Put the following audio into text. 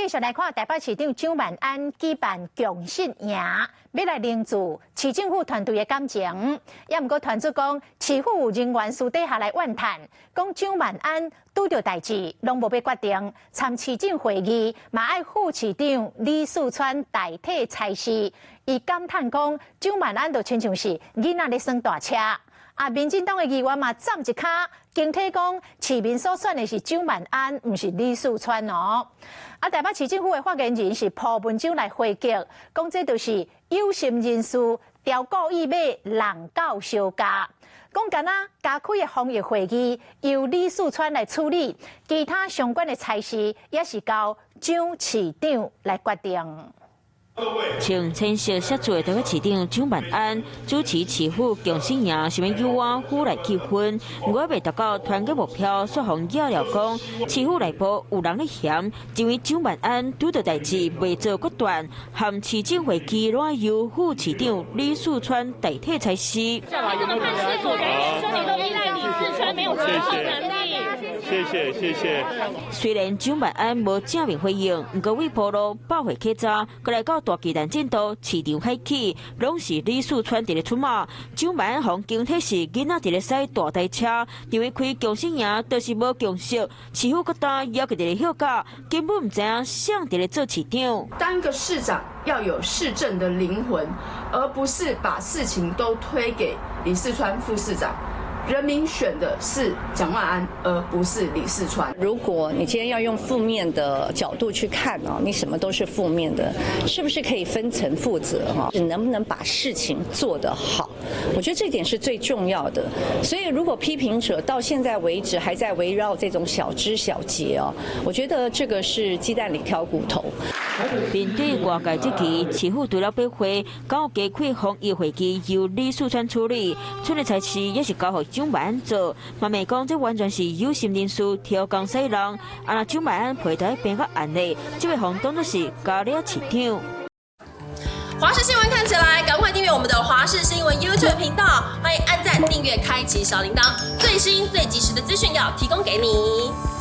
继续来看台北市长蒋万安举办共识营，要来凝聚市政府团队的感情。也毋过团主讲，市府有人员私底下来怨叹，讲蒋万安拄着代志，拢无要决定参市政会议，嘛爱副市长李四川代替裁事。伊感叹讲，蒋万安就亲像是囡仔咧耍大车。民进党的议员嘛站一卡，警惕讲市民所选的是蒋万安，唔是李四川哦。台北市政府的发言人是朴文章来回击，讲这就是有心人士调故意买人狗相加。讲干那加开的防疫会议由李四川来处理，其他相关的差事也是交蒋市长来决定。穿浅色写字的台北市长蒋万安主持市府共识营，想要诱我府内气氛。我未达到团结目标，却互惹了讲市府内部有人咧嫌，因为蒋万安拄到代志未做决断，和市政会议拢由副市长李四川代替裁事。看是否人说你都依赖李四川没有执行能力。谢谢。虽然蒋万安无正面回应，不过为暴露百会客栈，过来到大巨蛋见到市场开启，拢是李四川伫咧出马。蒋万安互警惕是囡仔伫咧驶大台车，因为开共识营就是无共识，市府各单要求伫咧休假，根本唔知影谁伫咧做市长。当一个市长要有市政的灵魂，而不是把事情都推给李四川副市长。人民选的是蒋万安，而不是李四川。如果你今天要用负面的角度去看哦，你什么都是负面的，是不是可以分层负责哈？你能不能把事情做得好？我觉得这点是最重要的。所以，如果批评者到现在为止还在围绕这种小枝小节哦，我觉得这个是鸡蛋里挑骨头。面对外界质疑，市府除了被回，刚有加开防疫会议由李四川处理，村的差事也是交予蒋万安做。慢慢讲，这完全是有心人士挑工使人。那蒋万安陪台变个案例，这位行当作是加了市长。华视新闻看起来，赶快订阅我们的华视新闻 YouTube 频道，欢迎按赞、订阅、开启小铃铛，最新最及时的资讯要提供给你。